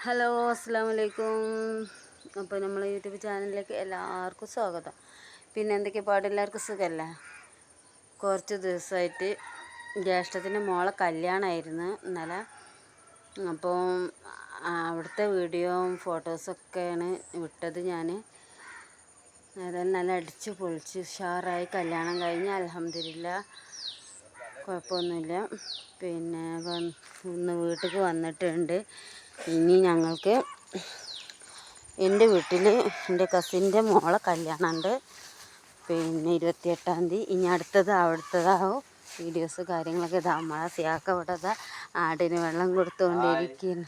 Hello അസ്സാം വലൈക്കും. അപ്പോൾ നമ്മളെ യൂട്യൂബ് ചാനലിലേക്ക് എല്ലാവർക്കും സ്വാഗതം. പിന്നെ എന്തൊക്കെ പാട്, എല്ലാവർക്കും സുഖമല്ലേ? കുറച്ച് ദിവസമായിട്ട് ജ്യേഷ്ഠത്തിൻ്റെ മോളെ കല്യാണമായിരുന്നു ഇന്നലെ. അപ്പോൾ അവിടുത്തെ വീഡിയോയും ഫോട്ടോസൊക്കെയാണ് വിട്ടത് ഞാൻ. അതായത് നല്ല അടിച്ച് പൊളിച്ച് ഉഷാറായി കല്യാണം കഴിഞ്ഞ് അൽഹംദുലില്ലാഹ്, കുഴപ്പമൊന്നുമില്ല. പിന്നെ ഇന്ന് വീട്ടിലേക്ക് വന്നിട്ടുണ്ട്. ഇനി ഞങ്ങൾക്ക് എൻ്റെ വീട്ടിൽ എൻ്റെ കസിൻ്റെ മോളെ കല്യാണമുണ്ട്. പിന്നെ 28-ാം തീയതി. ഇനി അടുത്തത് അവിടുത്തതാവും. വീഡിയോസ് കാര്യങ്ങളൊക്കെ ഇതാ നമ്മളെ സിയാക്ക ഇവിടെ ആടിന് വെള്ളം കൊടുത്തുകൊണ്ടിരിക്കുന്നു.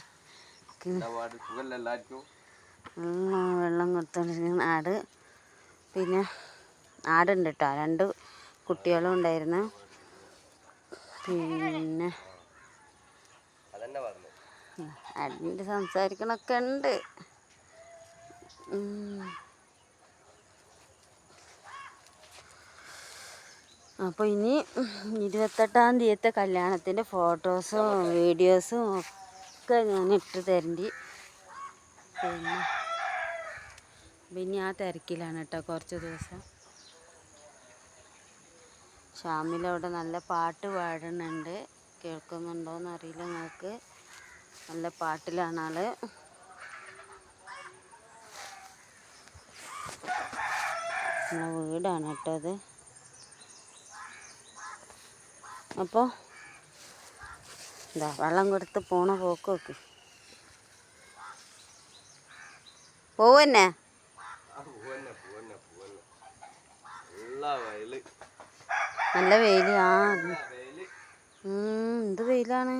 വെള്ളം കൊടുത്തുകൊണ്ടിരിക്കുന്ന ആട്. പിന്നെ ആടുണ്ട് കേട്ടോ, 2 കുട്ടികളും ഉണ്ടായിരുന്നു. പിന്നെ ആടിൻ്റെ സംസാരിക്കണമൊക്കെ ഉണ്ട്. അപ്പോൾ ഇനി 28-ാം തീയതിയത്തെ കല്യാണത്തിൻ്റെ ഫോട്ടോസും വീഡിയോസും ഒക്കെ ഞാൻ ഇട്ട് തരേണ്ടി. പിന്നെ ആ തിരക്കിലാണ് കേട്ടോ കുറച്ച് ദിവസം. ഷാമിലവിടെ നല്ല പാട്ട് പാടുന്നുണ്ട്, കേൾക്കുന്നുണ്ടോയെന്ന് അറിയില്ല നിങ്ങൾക്ക്. നല്ല പാട്ടിലാണ് ആള്. നമ്മളെ വീടാണ് കേട്ടോ അത്. അപ്പോൾ എന്താ വെള്ളം കൊടുത്ത് പോണ പോക്ക് നോക്ക്. പോവന്നെ നല്ല വെയിൽ. എന്ത് വെയിലാണ്.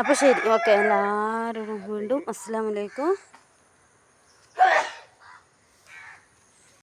അപ്പോൾ ശരി, ഓക്കെ. എല്ലാവരും വീണ്ടും അസ്സലാമു അലൈക്കും.